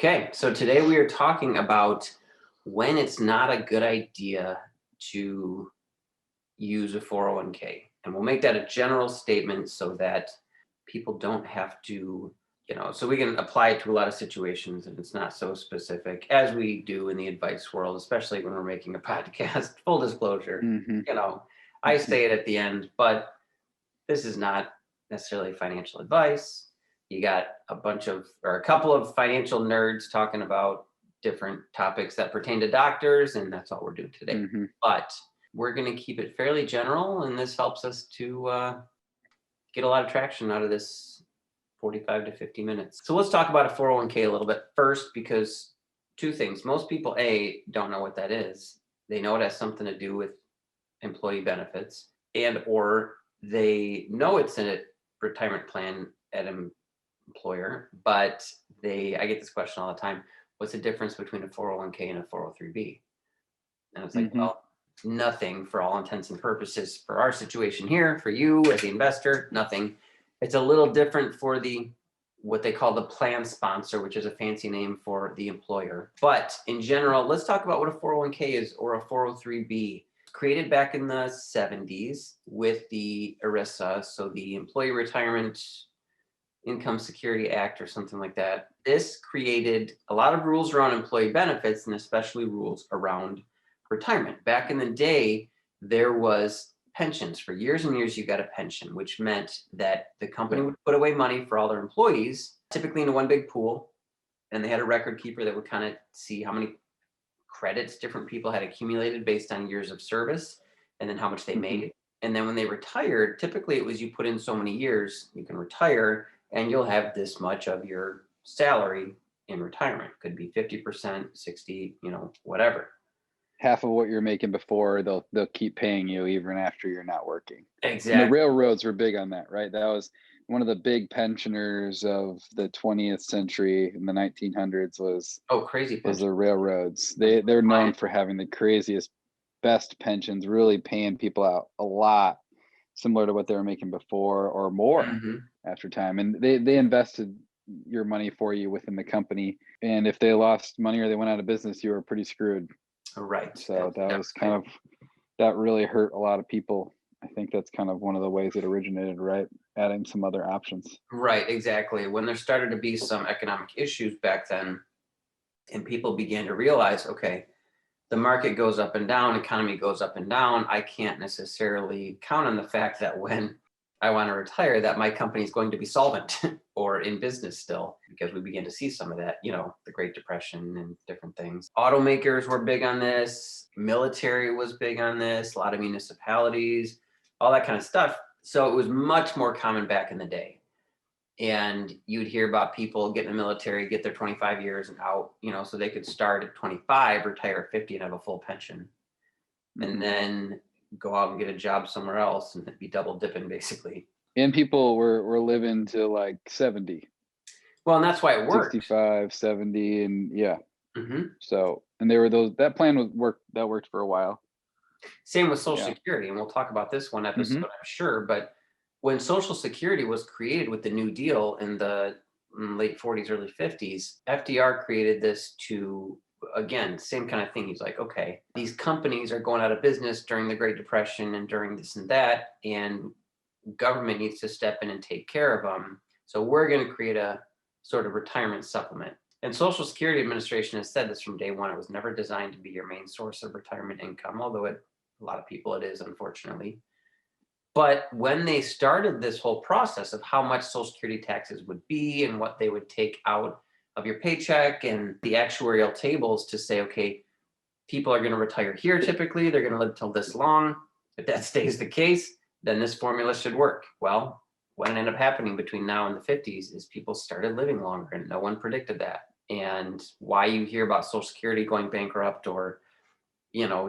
Okay, so today we are talking about when it's not a good idea to use a 401k. And we'll make that a general statement so that people don't have to, so we can apply it to a lot of situations and it's not so specific as we do in the advice world, especially when we're making a podcast. Full disclosure, Mm-hmm. I say it at the end, but this is not necessarily financial advice. You got a couple of financial nerds talking about different topics that pertain to doctors, and that's all we're doing today. Mm-hmm. But we're going to keep it fairly general, and this helps us to get a lot of traction out of this 45 to 50 minutes. So let's talk about a 401k a little bit first, because two things. Most people, don't know what that is. They know it has something to do with employee benefits, and or they know it's a retirement plan at an employer, but I get this question all the time. What's the difference between a 401k and a 403b? And it's like, Mm-hmm. well, nothing for all intents and purposes for our situation here, for you as the investor, nothing. It's a little different for what they call the plan sponsor, which is a fancy name for the employer. But in general, let's talk about what a 401k is or a 403b. Created back in the 70s with the ERISA, so the Employee Retirement Income Security Act or something like that. This created a lot of rules around employee benefits and especially rules around retirement. Back in the day, there was pensions. For years and years, you got a pension, which meant that the company would put away money for all their employees, typically into one big pool, and they had a record keeper that would kind of see how many credits different people had accumulated based on years of service and then how much they made. And then when they retired, typically it was you put in so many years, you can retire and you'll have this much of your salary in retirement. Could be 50%, 60, whatever. Half of what you're making before, they'll keep paying you even after you're not working. Exactly. And the railroads were big on that, right? That was one of the big pensioners of the 20th century in the 1900s was crazy was pension. the railroads. They're known for having the craziest, best pensions, really paying people out a lot, similar to what they were making before or more after time. And they invested your money for you within the company. And if they lost money or they went out of business, you were pretty screwed. Right. So that really hurt a lot of people. I think that's kind of one of the ways it originated, right? Adding some other options. Right, exactly. When there started to be some economic issues back then, and people began to realize, okay, the market goes up and down, economy goes up and down. I can't necessarily count on the fact that when I want to retire, that my company is going to be solvent or in business still, because we began to see some of that, the Great Depression and different things. Automakers were big on this. Military was big on this. A lot of municipalities, all that kind of stuff. So it was much more common back in the day. And you'd hear about people getting in the military, get their 25 years and out, so they could start at 25, retire at 50 and have a full pension. And then go out and get a job somewhere else and be double dipping basically. And people were living to like 70. Well, and that's why it worked. 65, 70, and yeah. Mm-hmm. So, and there were that plan worked for a while. Same with Social Security, and we'll talk about this one episode, I'm sure. But when Social Security was created with the New Deal in the late 40s, early 50s, FDR created this to, again, same kind of thing. He's like, okay, these companies are going out of business during the Great Depression and during this and that, and government needs to step in and take care of them. So we're going to create a sort of retirement supplement. And Social Security Administration has said this from day one. It was never designed to be your main source of retirement income, although a lot of people it is, unfortunately. But when they started this whole process of how much Social Security taxes would be and what they would take out of your paycheck and the actuarial tables to say, okay, people are going to retire here typically, they're going to live till this long. If that stays the case, then this formula should work. Well, what ended up happening between now and the 50s is people started living longer, and no one predicted that. And why you hear about Social Security going bankrupt or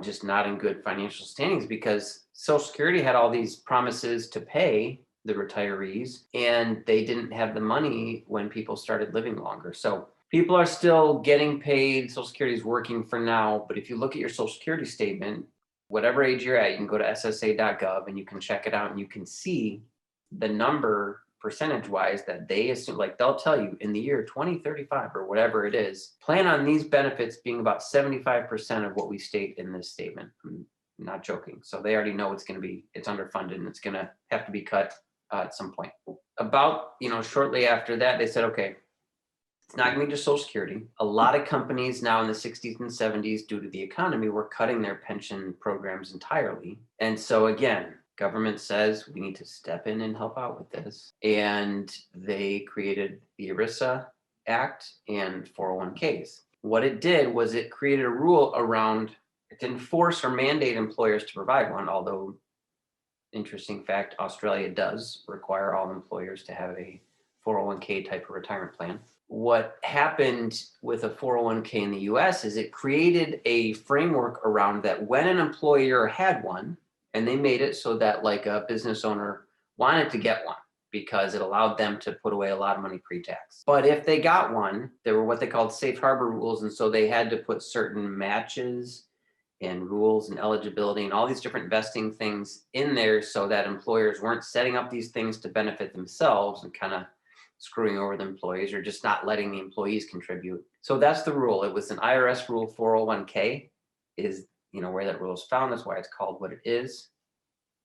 just not in good financial standings, because Social Security had all these promises to pay the retirees, and they didn't have the money when people started living longer. So people are still getting paid. Social Security is working for now. But if you look at your Social Security statement, whatever age you're at, you can go to ssa.gov and you can check it out and you can see the number percentage wise that they assume, like they'll tell you in the year 2035 or whatever it is, plan on these benefits being about 75% of what we state in this statement. I'm not joking. So they already know it's underfunded and it's going to have to be cut at some point. About, shortly after that, they said, okay, it's not going to be just Social Security. A lot of companies now in the 60s and 70s, due to the economy, were cutting their pension programs entirely. And so again, government says we need to step in and help out with this. And they created the ERISA Act and 401ks. What it did was it created a rule around, it didn't force or mandate employers to provide one, although interesting fact, Australia does require all employers to have a 401k type of retirement plan. What happened with a 401k in the US is it created a framework around that when an employer had one, and they made it so that like a business owner wanted to get one because it allowed them to put away a lot of money pre-tax. But if they got one, there were what they called safe harbor rules. And so they had to put certain matches and rules and eligibility and all these different vesting things in there so that employers weren't setting up these things to benefit themselves and kind of screwing over the employees or just not letting the employees contribute. So that's the rule. It was an IRS rule 401k is, where that rule is found. That's why it's called what it is.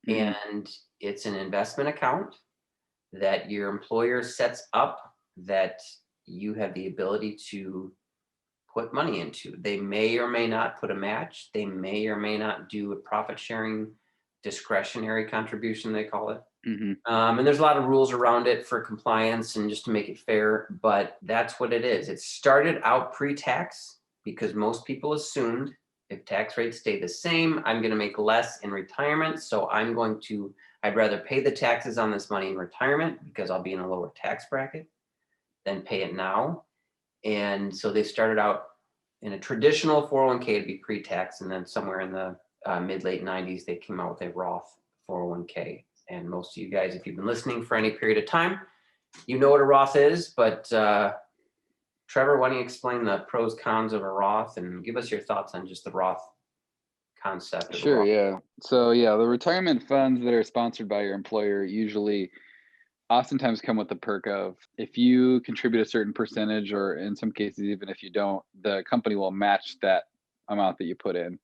Mhm. And it's an investment account that your employer sets up that you have the ability to put money into. They may or may not put a match. They may or may not do a profit sharing discretionary contribution, they call it. Mhm. And there's a lot of rules around it for compliance and just to make it fair, but that's what it is. It started out pre-tax because most people assumed if tax rates stay the same, I'm going to make less in retirement. So I'd rather pay the taxes on this money in retirement because I'll be in a lower tax bracket than pay it now. And so they started out in a traditional 401k to be pre-tax, and then somewhere in the mid-late 90s, they came out with a Roth 401k. And most of you guys, if you've been listening for any period of time, you know what a Roth is. But Trevor, why don't you explain the pros, cons of a Roth and give us your thoughts on just the Roth concept of the Sure, Roth? yeah. So yeah, the retirement funds that are sponsored by your employer usually oftentimes come with the perk of if you contribute a certain percentage, or in some cases, even if you don't, the company will match that amount that you put in.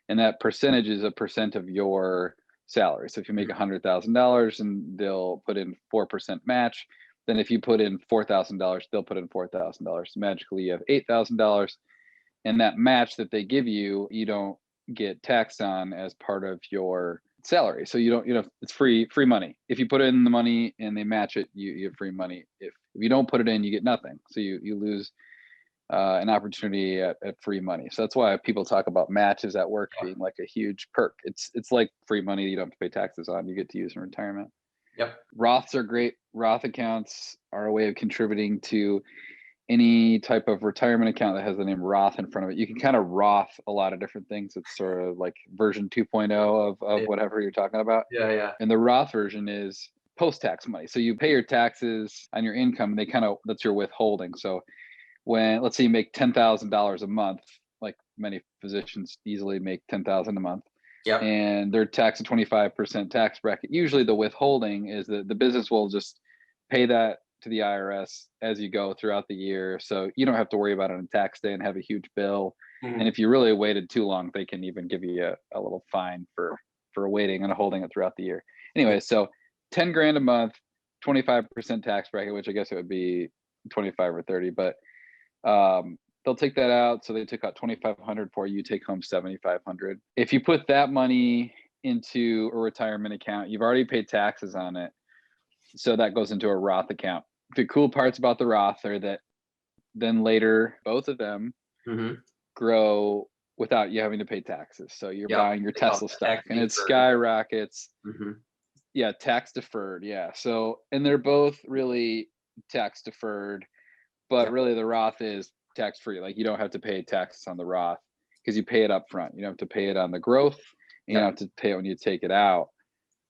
And that percentage is a percent of your salary. So if you make $100,000 and they'll put in 4% match, then if you put in $4,000, they'll put in $4,000. Magically, you have $8,000, and that match that they give you, you don't get taxed on as part of your salary. So you don't, it's free money. If you put in the money and they match it, you have free money. If you don't put it in, you get nothing. So you lose an opportunity at free money. So that's why people talk about matches at work being like a huge perk. It's like free money you don't have to pay taxes on. You get to use in retirement. Yep. Roths are great. Roth accounts are a way of contributing to any type of retirement account that has the name Roth in front of it. You can kind of Roth a lot of different things. It's sort of like version 2.0 of Yeah. whatever you're talking about. Yeah. And the Roth version is post-tax money. So you pay your taxes on your income. That's your withholding. So when, let's say you make $10,000 a month, like many physicians easily make $10,000 a month, Yep. and they're taxed at 25% tax bracket. Usually the withholding is that the business will just pay that to the IRS as you go throughout the year. So you don't have to worry about it on tax day and have a huge bill. Mhm. And if you really waited too long, they can even give you a little fine for waiting and holding it throughout the year. Anyway, so 10 grand a month, 25% tax bracket, which I guess it would be 25 or 30, but they'll take that out. So they took out 2,500 for you, take home 7,500. If you put that money into a retirement account, you've already paid taxes on it. So that goes into a Roth account. The cool parts about the Roth are that then later, both of them Mm-hmm. grow without you having to pay taxes. So you're Yep. buying your They call Tesla it stock tax and it deferred. skyrockets. Mm-hmm. Yeah, tax deferred. Yeah. So, and they're both really tax deferred, but Yep. really the Roth is tax free. Like you don't have to pay taxes on the Roth because you pay it up front. You don't have to pay it on the growth. You don't have to pay it when you take it out.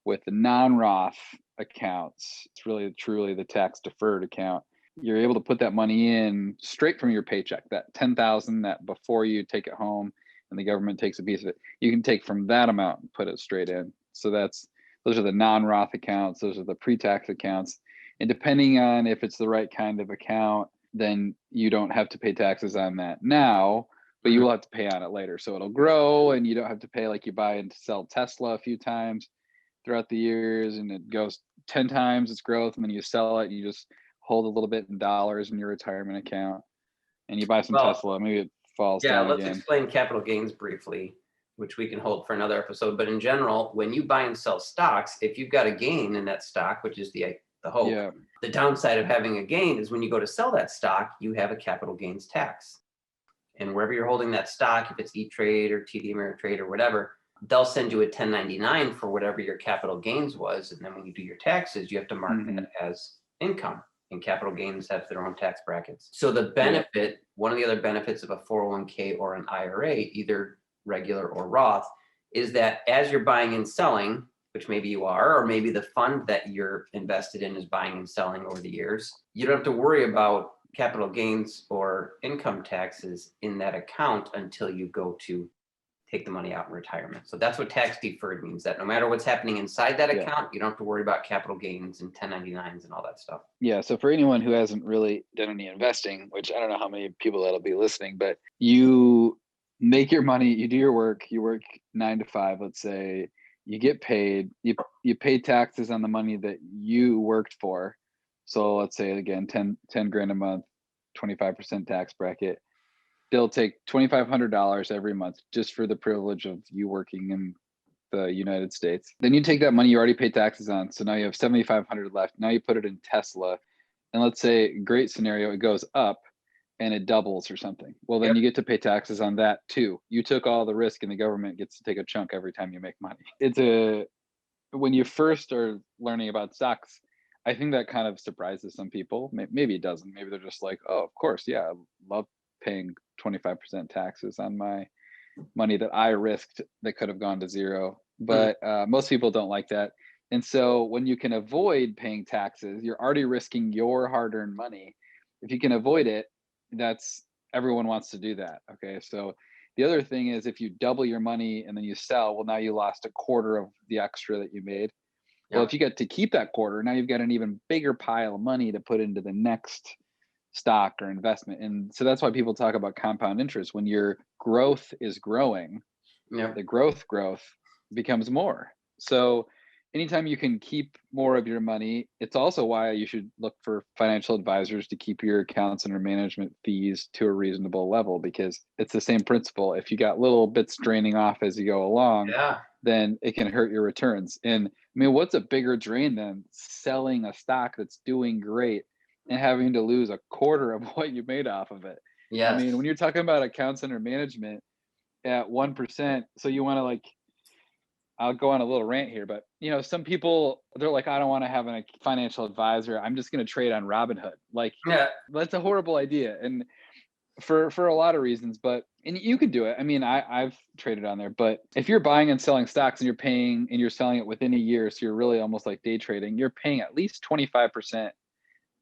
With the non-Roth accounts, it's really truly the tax deferred account. You're able to put that money in straight from your paycheck. That 10,000 that before you take it home and the government takes a piece of it, you can take from that amount and put it straight in. So those are the non-Roth accounts. Those are the pre-tax accounts. And depending on if it's the right kind of account, then you don't have to pay taxes on that now, but you Mhm. will have to pay on it later. So it'll grow and you don't have to pay, like you buy and sell Tesla a few times throughout the years and it goes 10 times its growth, and then you sell it, you just hold a little bit in dollars in your retirement account and you buy some Well, Tesla, maybe it falls yeah, down let's again. explain capital gains briefly, which we can hold for another episode. But in general, when you buy and sell stocks, if you've got a gain in that stock, which is the hope, Yeah. the downside of having a gain is when you go to sell that stock, you have a capital gains tax. And wherever you're holding that stock, if it's E-Trade or TD Ameritrade or whatever, they'll send you a 1099 for whatever your capital gains was. And then when you do your taxes, you have to mark Hmm. that as income. And capital gains have their own tax brackets. So the Yeah. benefit, one of the other benefits of a 401k or an IRA, either regular or Roth, is that as you're buying and selling, which maybe you are, or maybe the fund that you're invested in is buying and selling over the years, you don't have to worry about capital gains or income taxes in that account until you go to take the money out in retirement. So that's what tax deferred means, that no matter what's happening inside that Yeah. account, you don't have to worry about capital gains and 1099s and all that stuff. Yeah. So for anyone who hasn't really done any investing, which I don't know how many people that'll be listening, but you make your money, you do your work, you work 9 to 5, let's say, you get paid, you pay taxes on the money that you worked for. So let's say again, 10 grand a month, 25% tax bracket. They'll take $2,500 every month just for the privilege of you working in the United States. Then you take that money you already paid taxes on. So now you have 7,500 left. Now you put it in Tesla. And let's say, great scenario, it goes up and it doubles or something. Well, then Yep. you get to pay taxes on that too. You took all the risk and the government gets to take a chunk every time you make money. When you first are learning about stocks, I think that kind of surprises some people. Maybe it doesn't. Maybe they're just like, oh, of course, yeah, I love paying 25% taxes on my money that I risked that could have gone to zero. Mm, But most people don't like that. And so when you can avoid paying taxes, you're already risking your hard earned money. If you can avoid it, that's everyone wants to do that. Okay. So the other thing is if you double your money and then you sell, well, now you lost a quarter of the extra that you made. Well, yep. if you get to keep that quarter, now you've got an even bigger pile of money to put into the next stock or investment. And so that's why people talk about compound interest. When your growth is growing, Yep. the growth becomes more. So anytime you can keep more of your money, it's also why you should look for financial advisors to keep your accounts under management fees to a reasonable level, because it's the same principle. If you got little bits draining off as you go along, Yeah. then it can hurt your returns. And I mean, what's a bigger drain than selling a stock that's doing great and having to lose a quarter of what you made off of it? I Yes. mean, when you're talking about accounts under management at 1%, so you want to like, I'll go on a little rant here, but some people, they're like, I don't want to have a financial advisor. I'm just going to trade on Robinhood. Like, Yeah. that's a horrible idea. And for a lot of reasons, and you can do it. I mean, I've traded on there, but if you're buying and selling stocks and you're paying and you're selling it within a year, so you're really almost like day trading, you're paying at least 25%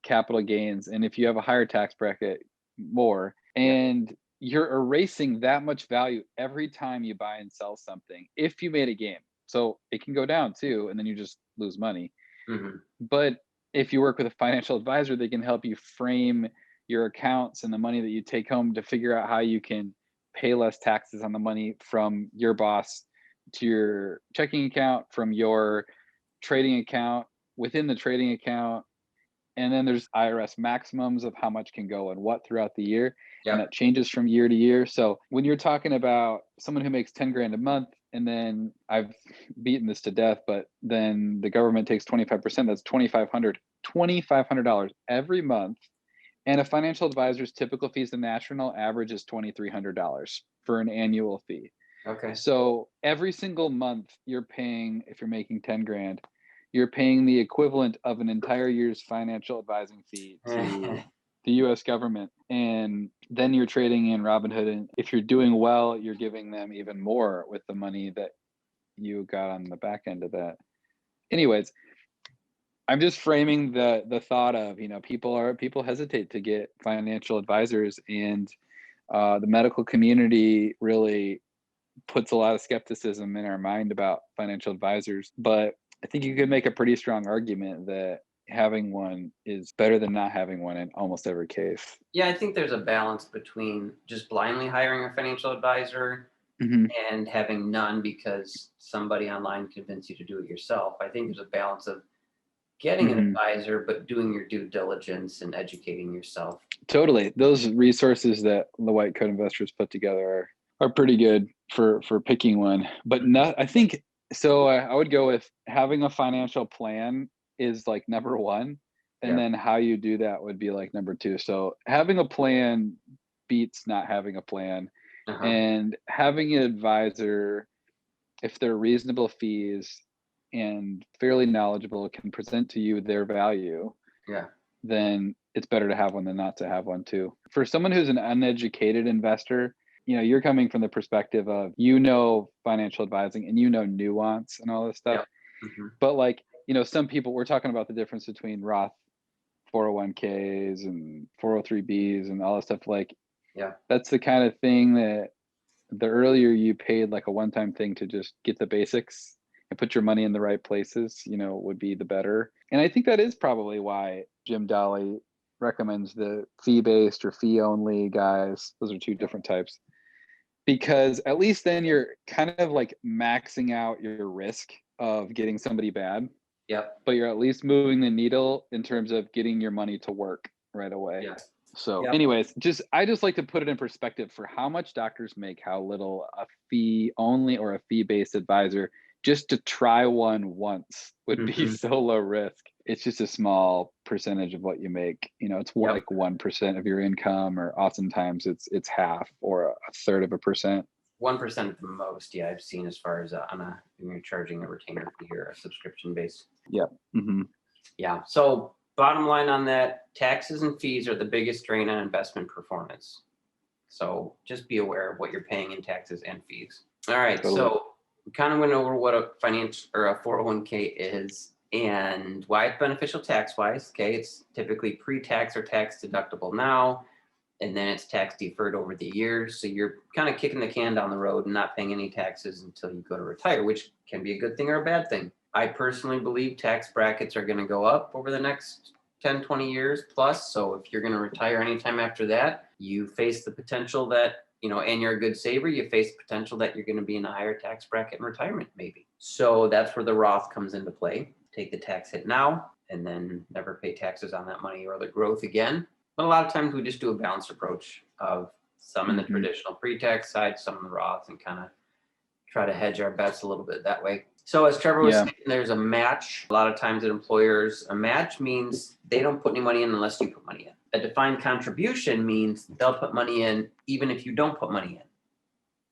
capital gains. And if you have a higher tax bracket, more. Yeah. And you're erasing that much value every time you buy and sell something if you made a gain. So it can go down too, and then you just lose money. Hmm. But if you work with a financial advisor, they can help you frame your accounts and the money that you take home to figure out how you can pay less taxes on the money from your boss to your checking account, from your trading account, within the trading account. And then there's IRS maximums of how much can go and what throughout the year. And Yep. that changes from year to year. So when you're talking about someone who makes 10 grand a month, and then I've beaten this to death, but then the government takes 25%, that's $2,500 every month. And a financial advisor's typical fees, the national average is $2,300 for an annual fee. Okay. So every single month you're paying, if you're making 10 grand, you're paying the equivalent of an entire year's financial advising fee to the US government. And then you're trading in Robinhood. And if you're doing well, you're giving them even more with the money that you got on the back end of that. Anyways, I'm just framing the thought of, people hesitate to get financial advisors, and the medical community really puts a lot of skepticism in our mind about financial advisors. But I think you could make a pretty strong argument that, having one is better than not having one in almost every case. Yeah, I think there's a balance between just blindly hiring a financial advisor Hmm. and having none because somebody online convinced you to do it yourself. I think there's a balance of getting an Hmm. advisor, but doing your due diligence and educating yourself. Totally. Those resources that the white coat investors put together are pretty good for picking one. But not, I think so. I would go with having a financial plan is like number one. And Yeah. then how you do that would be like number two. So having a plan beats not having a plan. Uh-huh. And having an advisor, if they're reasonable fees and fairly knowledgeable, can present to you their value, Yeah. then it's better to have one than not to have one too. For someone who's an uneducated investor, you're coming from the perspective of, financial advising and nuance and all this stuff. Yep. Hmm. But like, some people, we're talking about the difference between Roth 401ks and 403bs and all that stuff. Like, Yeah. that's the kind of thing that the earlier you paid like a one-time thing to just get the basics and put your money in the right places, would be the better. And I think that is probably why Jim Dolly recommends the fee-based or fee-only guys. Those are two different types. Because at least then you're kind of like maxing out your risk of getting somebody bad, Yep. but you're at least moving the needle in terms of getting your money to work right away. Yeah. So Yep. anyways, I just like to put it in perspective for how much doctors make, how little a fee only or a fee-based advisor, just to try one once would be Hmm. so low risk. It's just a small percentage of what you make. It's Yep. like 1% of your income, or oftentimes it's half or a third of a percent. 1% at the most. Yeah, I've seen as far as when you're charging a retainer fee or a subscription base. Yep. Mm-hmm. Yeah. So bottom line on that, taxes and fees are the biggest drain on investment performance. So just be aware of what you're paying in taxes and fees. All right. Totally. So we kind of went over what a financial or a 401k is and why it's beneficial tax wise. Okay. It's typically pre-tax or tax deductible now, and then it's tax deferred over the years. So you're kind of kicking the can down the road and not paying any taxes until you go to retire, which can be a good thing or a bad thing. I personally believe tax brackets are going to go up over the next 10, 20 years plus. So if you're going to retire anytime after that, you face the potential that, and you're a good saver, you face the potential that you're going to be in a higher tax bracket in retirement, maybe. So that's where the Roth comes into play. Take the tax hit now and then never pay taxes on that money or the growth again. But a lot of times we just do a balanced approach of some in the Mm-hmm. traditional pre-tax side, some in the Roth, and kind of try to hedge our bets a little bit that way. So as Trevor was saying, there's a match. A lot of times at employers, a match means they don't put any money in unless you put money in. A defined contribution means they'll put money in even if you don't put money in,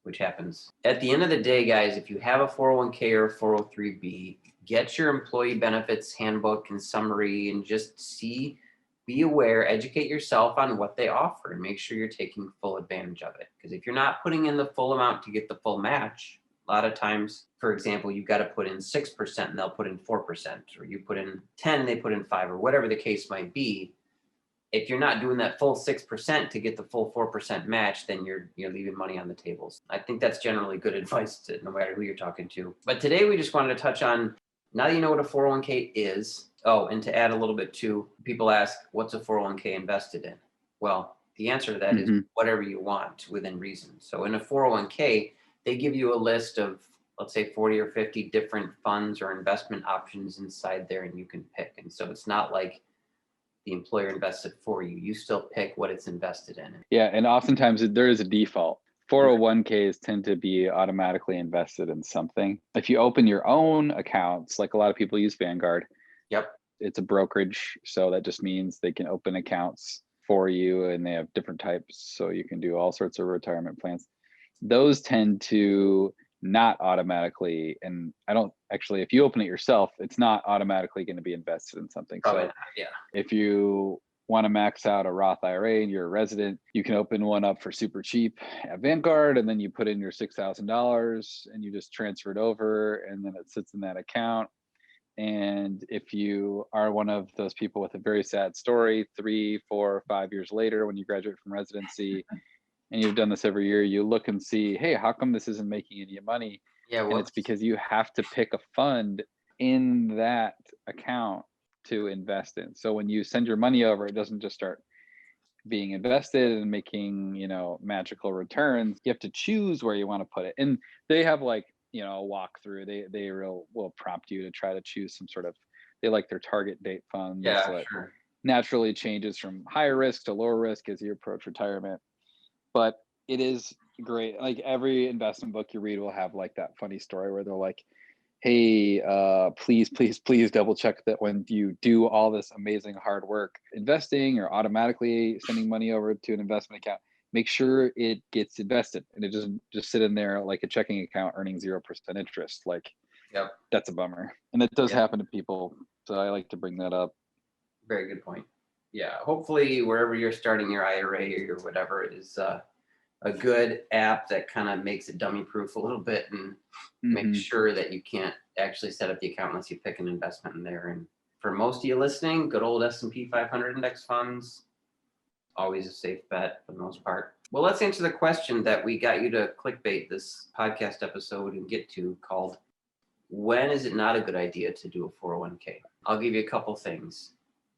which happens. At the end of the day, guys, if you have a 401k or a 403b, get your employee benefits handbook and summary and just be aware, educate yourself on what they offer and make sure you're taking full advantage of it. Because if you're not putting in the full amount to get the full match, a lot of times, for example, you've got to put in 6% and they'll put in 4%, or you put in 10, they put in 5, or whatever the case might be. If you're not doing that full 6% to get the full 4% match, then you're leaving money on the tables. I think that's generally good advice to no matter who you're talking to. But today we just wanted to touch on, now that you know what a 401k is. Oh, and to add a little bit too, people ask, what's a 401k invested in? Well, the answer to that is Mm-hmm. whatever you want within reason. So in a 401k, they give you a list of, let's say 40 or 50 different funds or investment options inside there, and you can pick. And so it's not like the employer invests it for you. You still pick what it's invested in. Yeah, and oftentimes there is a default. 401ks tend to be automatically invested in something. If you open your own accounts, like a lot of people use Vanguard, Yep. it's a brokerage. So that just means they can open accounts for you and they have different types. So you can do all sorts of retirement plans. Those tend to not automatically, and I don't actually, if you open it yourself, it's not automatically going to be invested in something. Probably So not. Yeah. if you want to max out a Roth IRA and you're a resident, you can open one up for super cheap at Vanguard, and then you put in your $6,000 and you just transfer it over, and then it sits in that account. And if you are one of those people with a very sad story, 3, 4, 5 years later, when you graduate from residency and you've done this every year, you look and see, hey, how come this isn't making any money? Yeah. And it's because you have to pick a fund in that account to invest in. So when you send your money over, it doesn't just start being invested and making, magical returns. You have to choose where you want to put it. And they have like, a walkthrough. They will prompt you to try to choose some sort of, they like their target date funds. Yeah, So it sure. naturally changes from higher risk to lower risk as you approach retirement. But it is great. Like every investment book you read will have like that funny story where they're like, hey, please double check that when you do all this amazing hard work investing or automatically sending money over to an investment account, make sure it gets invested and it doesn't just sit in there like a checking account earning 0% interest. Like, Yep. that's a bummer. And it does Yep. happen to people. So I like to bring that up. Very good point. Yeah. Hopefully, wherever you're starting your IRA or whatever is a good app that kind of makes it dummy proof a little bit and make sure that you can't actually set up the account unless you pick an investment in there. And for most of you listening, good old S&P 500 index funds, always a safe bet for the most part. Well, let's answer the question that we got you to clickbait this podcast episode and get to, called, when is it not a good idea to do a 401k? I'll give you a couple things.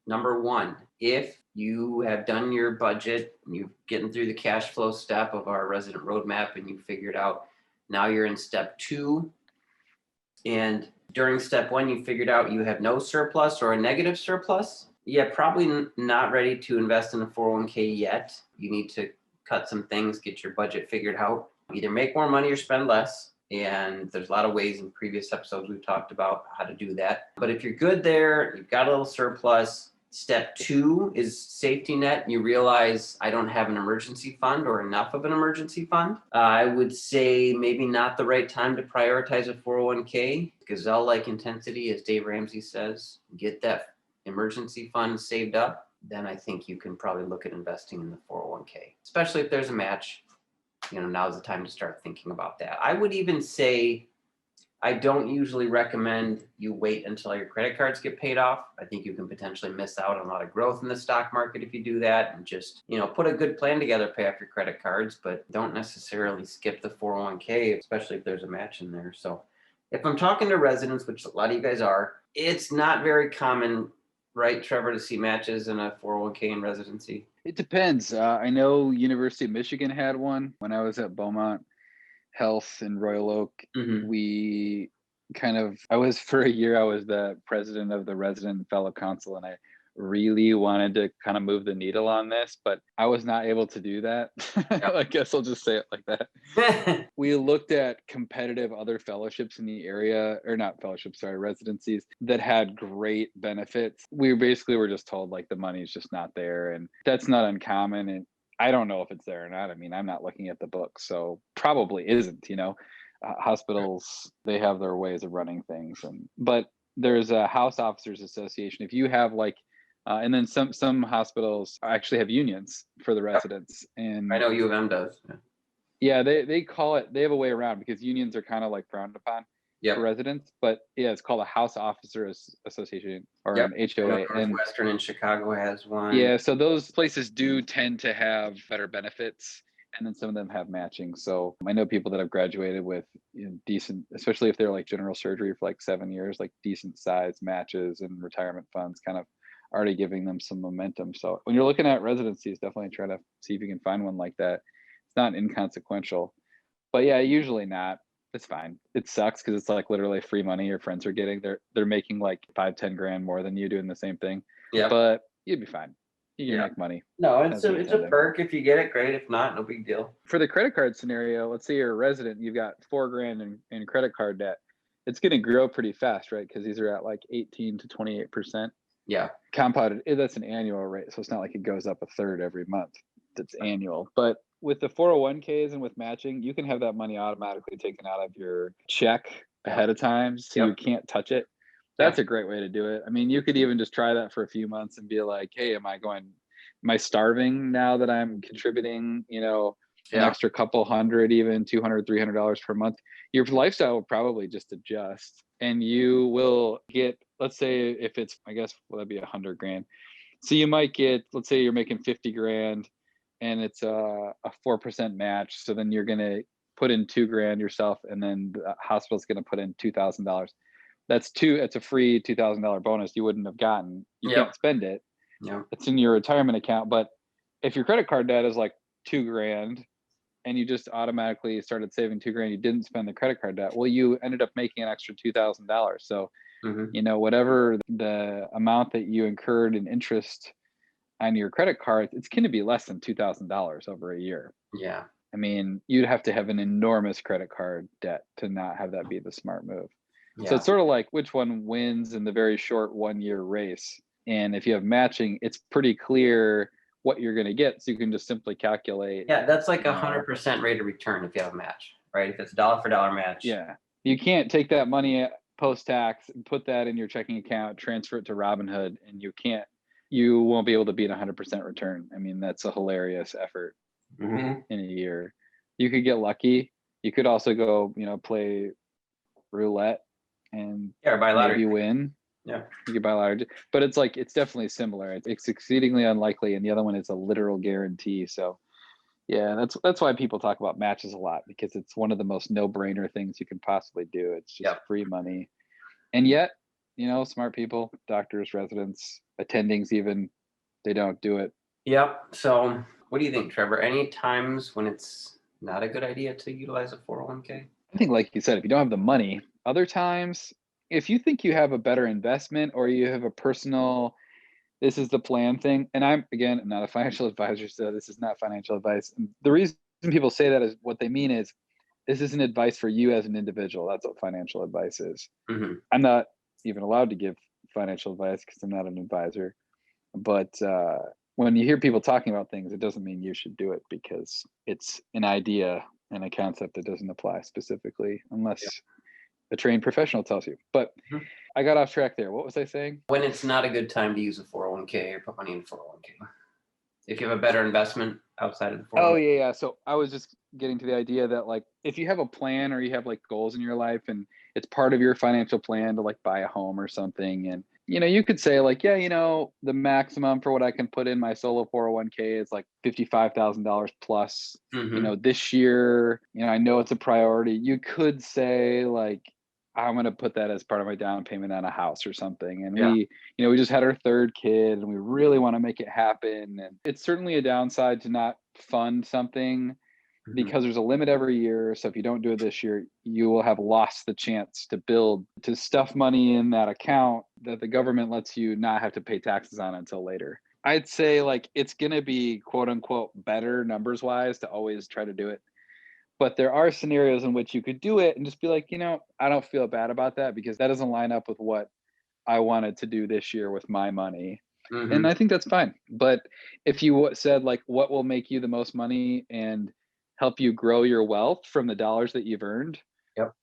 Number one, if you have done your budget, you've getting through the cash flow step of our resident roadmap and you figured out, now you're in step 2. And during step 1, you figured out you have no surplus or a negative surplus. Yeah, probably not ready to invest in a 401k yet. You need to cut some things, get your budget figured out. Either make more money or spend less. And there's a lot of ways in previous episodes we've talked about how to do that. But if you're good there, you've got a little surplus. Step 2 is safety net. You realize I don't have an emergency fund or enough of an emergency fund. I would say maybe not the right time to prioritize a 401k. Gazelle-like intensity, as Dave Ramsey says, get that emergency fund saved up. Then I think you can probably look at investing in the 401k, especially if there's a match. Now's the time to start thinking about that. I would even say I don't usually recommend you wait until your credit cards get paid off. I think you can potentially miss out on a lot of growth in the stock market if you do that, and just, put a good plan together, pay off your credit cards, but don't necessarily skip the 401k, especially if there's a match in there. So if I'm talking to residents, which a lot of you guys are, it's not very common, right, Trevor, to see matches in a 401k in residency? It depends. I know University of Michigan had one when I was at Beaumont Health in Royal Oak. We I was for a year, I was the president of the resident fellow council, and I really wanted to kind of move the needle on this, but I was not able to do that. Yep. I guess I'll just say it like that. We looked at competitive other fellowships in the area, or not fellowships, sorry, residencies that had great benefits. We basically were just told like the money's just not there, and that's not uncommon. And I don't know if it's there or not. I mean, I'm not looking at the book, so probably isn't, hospitals, they have their ways of running things. But there's a House Officers Association. If you have like, and then some hospitals actually have unions for the residents. And I know U of M does. Yeah, they call it, they have a way around because unions are kind of like frowned upon for residents. But yeah, it's called a House Officers Association, or an HOA. And Northwestern in Chicago has one. yeah, so those places do tend to have better benefits, and then some of them have matching. So I know people that have graduated with decent, especially if they're like general surgery for like 7 years, like decent size matches and retirement funds kind of already giving them some momentum. So when you're looking at residencies, definitely try to see if you can find one like that. It's not inconsequential, but yeah, usually not. It's fine. It sucks because it's like literally free money your friends are getting. They're making like 5-10 grand more than you doing the same thing. Yeah, but you'd be fine. You can make money. No, it's a perk. If you get it, great. If not, no big deal. For the credit card scenario, let's say you're a resident, you've got $4 grand in credit card debt. It's going to grow pretty fast, right? Because these are at like 18 to 28%. Yeah. Compounded, that's an annual rate. So it's not like it goes up a third every month. That's annual. But with the 401ks and with matching, you can have that money automatically taken out of your check ahead of time. So you can't touch it. That's a great way to do it. I mean, you could even just try that for a few months and be like, hey, am I starving now that I'm contributing, an extra couple hundred, even $200, $300 per month? Your lifestyle will probably just adjust, and you will get, let's say if it's, I guess, that'd be 100 grand. So you might get, let's say you're making 50 grand and it's a 4% match. So then you're going to put in 2 grand yourself, and then the hospital's going to put in $2,000. It's a free $2,000 bonus you wouldn't have gotten. You Yep. can't spend it. Yep. It's in your retirement account. But if your credit card debt is like 2 grand and you just automatically started saving 2 grand, you didn't spend the credit card debt. Well, you ended up making an extra $2,000. So, whatever the amount that you incurred in interest on your credit card, it's going to be less than $2,000 over a year. Yeah. I mean, you'd have to have an enormous credit card debt to not have that be the smart move. So Yeah. it's sort of like which one wins in the very short 1 year race. And if you have matching, it's pretty clear what you're going to get. So you can just simply calculate. Yeah. That's like you know, 100% rate of return if you have a match, right? If it's dollar for dollar match. Yeah. You can't take that money post-tax and put that in your checking account, transfer it to Robinhood, and you won't be able to beat 100% return. I mean, that's a hilarious effort in a year. You could get lucky. You could also go, play roulette and buy lottery. maybe win. Yeah. You could buy lottery, but it's definitely similar. It's exceedingly unlikely, and the other one is a literal guarantee. So yeah, that's why people talk about matches a lot, because it's one of the most no-brainer things you can possibly do. It's just free money. And yet, smart people, doctors, residents, attendings even, they don't do it. Yep. So what do you think, Trevor? Any times when it's not a good idea to utilize a 401k? I think, like you said, if you don't have the money, other times, if you think you have a better investment or you have a personal, this is the plan thing. And I'm, again, not a financial advisor, so this is not financial advice. And the reason people say that is what they mean is this isn't advice for you as an individual. That's what financial advice is. I'm not even allowed to give financial advice because I'm not an advisor. But when you hear people talking about things, it doesn't mean you should do it, because it's an idea and a concept that doesn't apply specifically unless a trained professional tells you. But I got off track there. What was I saying? When it's not a good time to use a 401k or put money in a 401k. If you have a better investment outside of the 401k. Oh, yeah. So I was just getting to the idea that, like, if you have a plan or you have like goals in your life and it's part of your financial plan to like buy a home or something, and you could say like, the maximum for what I can put in my solo 401k is like $55,000 plus. This year, I know it's a priority. You could say like, I'm going to put that as part of my down payment on a house or something. And we just had our third kid and we really want to make it happen. And it's certainly a downside to not fund something because there's a limit every year. So if you don't do it this year, you will have lost the chance to stuff money in that account that the government lets you not have to pay taxes on until later. I'd say like it's going to be quote unquote better numbers wise to always try to do it. But there are scenarios in which you could do it and just be like, I don't feel bad about that because that doesn't line up with what I wanted to do this year with my money. And I think that's fine. But if you said like, what will make you the most money and help you grow your wealth from the dollars that you've earned,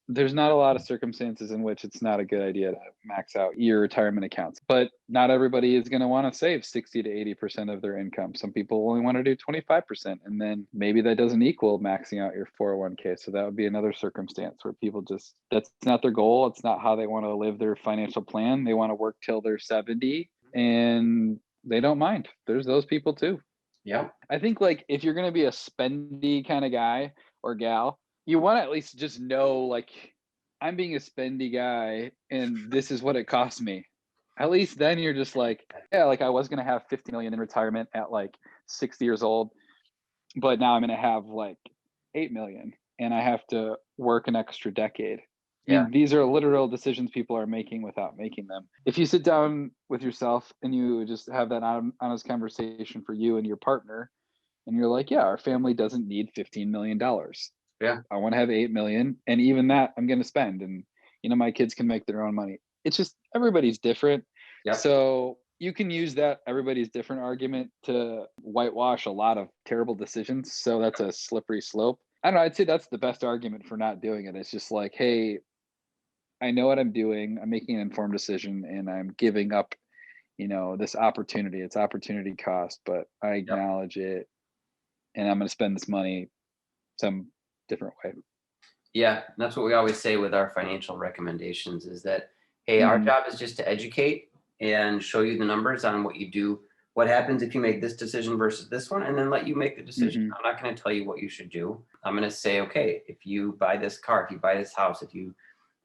there's not a lot of circumstances in which it's not a good idea to max out your retirement accounts. But not everybody is going to want to save 60 to 80% of their income. Some people only want to do 25%. And then maybe that doesn't equal maxing out your 401k. So that would be another circumstance where people that's not their goal. It's not how they want to live their financial plan. They want to work till they're 70 and they don't mind. There's those people too. Yeah. I think like if you're going to be a spendy kind of guy or gal, you want to at least just know like I'm being a spendy guy and this is what it costs me. At least then you're just like, yeah, like I was going to have 50 million in retirement at like 60 years old, but now I'm going to have like 8 million and I have to work an extra decade. I mean, these are literal decisions people are making without making them. If you sit down with yourself and you just have that honest conversation for you and your partner, and you're like, yeah, our family doesn't need $15 million. Yeah. I want to have 8 million. And even that I'm going to spend. And, my kids can make their own money. It's just everybody's different. So you can use that everybody's different argument to whitewash a lot of terrible decisions. So that's a slippery slope. I don't know. I'd say that's the best argument for not doing it. It's just like, hey, I know what I'm doing. I'm making an informed decision and I'm giving up, this opportunity. It's opportunity cost, but I acknowledge it and I'm going to spend this money some different way. Yeah. That's what we always say with our financial recommendations is that, hey, our job is just to educate and show you the numbers on what you do. What happens if you make this decision versus this one, and then let you make the decision. I'm not going to tell you what you should do. I'm going to say, okay, if you buy this car, if you buy this house, if you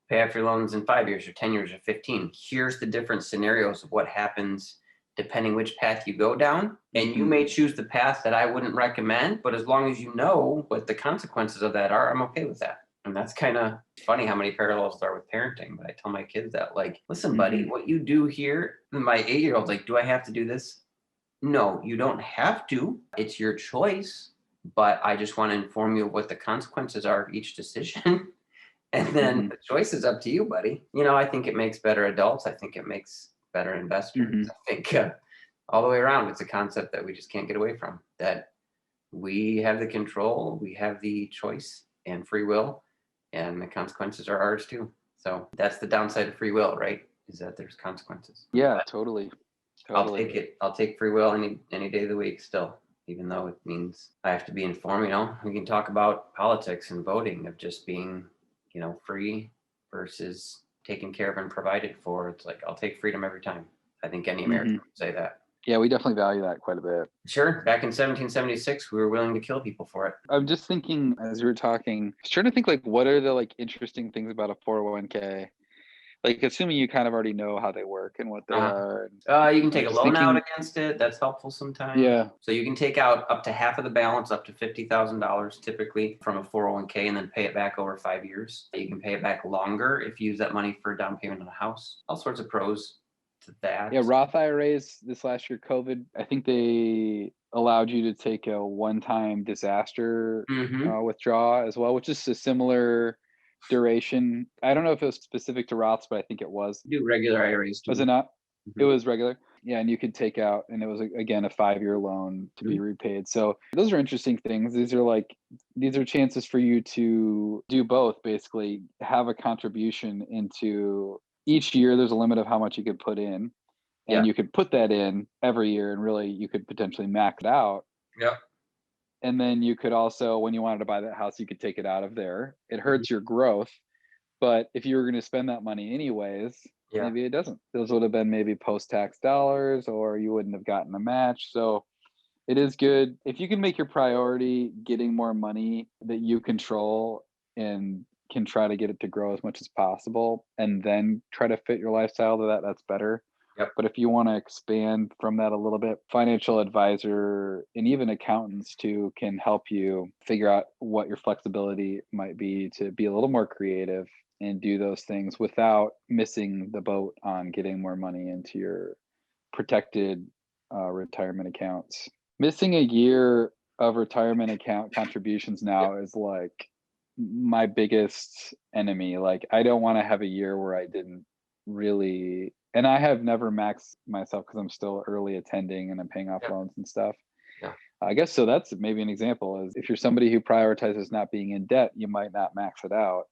pay off your loans in 5 years or 10 years or 15. Here's the different scenarios of what happens depending which path you go down. And you may choose the path that I wouldn't recommend, but as long as you know what the consequences of that are, I'm okay with that. And that's kind of funny how many parallels there are with parenting. But I tell my kids that, like, listen, buddy, what you do here, my 8-year-old's like, do I have to do this? No, you don't have to. It's your choice. But I just want to inform you of what the consequences are of each decision. And then the choice is up to you, buddy. I think it makes better adults. I think it makes better investors. I think all the way around, it's a concept that we just can't get away from, that we have the control, we have the choice and free will, and the consequences are ours too. So that's the downside of free will, right? Is that there's consequences. Yeah, But totally. I'll take it. I'll take free will any day of the week still, even though it means I have to be informed. We can talk about politics and voting, of just being, free versus taken care of and provided for. It's like, I'll take freedom every time. I think any American would say that. Yeah, we definitely value that quite a bit. Sure. Back in 1776, we were willing to kill people for it. I'm just thinking, as we were talking, I was trying to think, like, what are the interesting things about a 401k? Like, assuming you kind of already know how they work and what they are. You can take a loan out against it. That's helpful sometimes. Yeah. So you can take out up to half of the balance, up to $50,000 typically, from a 401k, and then pay it back over 5 years. You can pay it back longer if you use that money for a down payment on a house. All sorts of pros to that. Yeah, Roth IRAs this last year, COVID, I think they allowed you to take a one-time disaster withdrawal as well, which is a similar duration. I don't know if it was specific to Roths, but I think it was. Do regular IRAs too. Was it not? It was regular. Yeah, and you could take out, and it was again a 5-year loan to be repaid. So those are interesting things. These are chances for you to do both. Basically, have a contribution into each year. There's a limit of how much you could put in, and you could put that in every year, and really you could potentially max it out. Yep. And then you could also, when you wanted to buy that house, you could take it out of there. It hurts your growth, but if you were going to spend that money anyways, maybe it doesn't. Those would have been maybe post-tax dollars, or you wouldn't have gotten a match. So it is good if you can make your priority getting more money that you control and can try to get it to grow as much as possible, and then try to fit your lifestyle to that. That's better. Yep. But if you want to expand from that a little bit, financial advisor and even accountants too can help you figure out what your flexibility might be to be a little more creative and do those things without missing the boat on getting more money into your protected retirement accounts. Missing a year of retirement account contributions now is like my biggest enemy. Like, I don't want to have a year where I didn't really, and I have never maxed myself because I'm still early attending and I'm paying off loans and stuff. I guess so. That's maybe an example, is if you're somebody who prioritizes not being in debt, you might not max it out.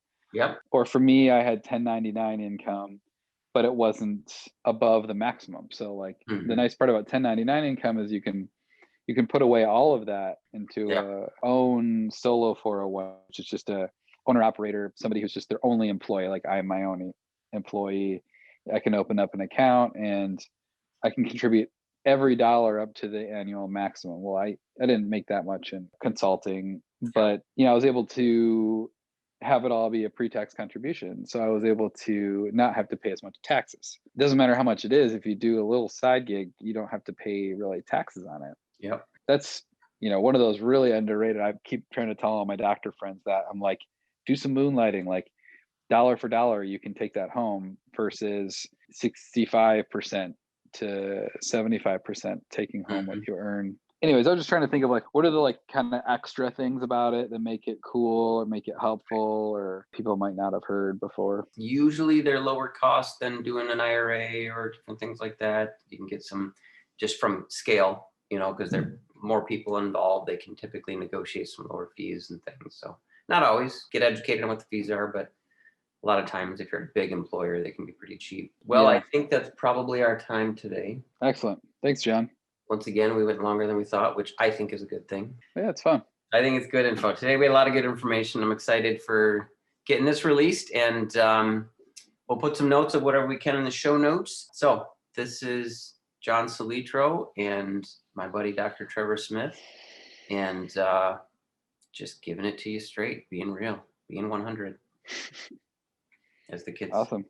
Or for me, I had 1099 income, but it wasn't above the maximum. So like the nice part about 1099 income is you can put away all of that into a own solo 401, which is just a owner operator, somebody who's just their only employee. Like, I am my own employee. I can open up an account and I can contribute every dollar up to the annual maximum. Well, I didn't make that much in consulting, but I was able to have it all be a pre-tax contribution. So I was able to not have to pay as much taxes. It doesn't matter how much it is. If you do a little side gig, you don't have to pay really taxes on it. Yep. That's, one of those really underrated. I keep trying to tell all my doctor friends that. I'm like, do some moonlighting, like dollar for dollar, you can take that home versus 65% to 75% taking home what you earn. Anyways, I was just trying to think of like, what are the like kind of extra things about it that make it cool or make it helpful, or people might not have heard before. Usually they're lower cost than doing an IRA or different things like that. You can get some just from scale, because there are more people involved. They can typically negotiate some lower fees and things. So not always. Get educated on what the fees are, but a lot of times if you're a big employer, they can be pretty cheap. Well, I think that's probably our time today. Excellent. Thanks, John. Once again, we went longer than we thought, which I think is a good thing. Yeah, it's fun. I think it's good info. Today we had a lot of good information. I'm excited for getting this released, and we'll put some notes of whatever we can in the show notes. So this is John Salitro and my buddy, Dr. Trevor Smith, and just giving it to you straight, being real, being 100. as the kids. Awesome.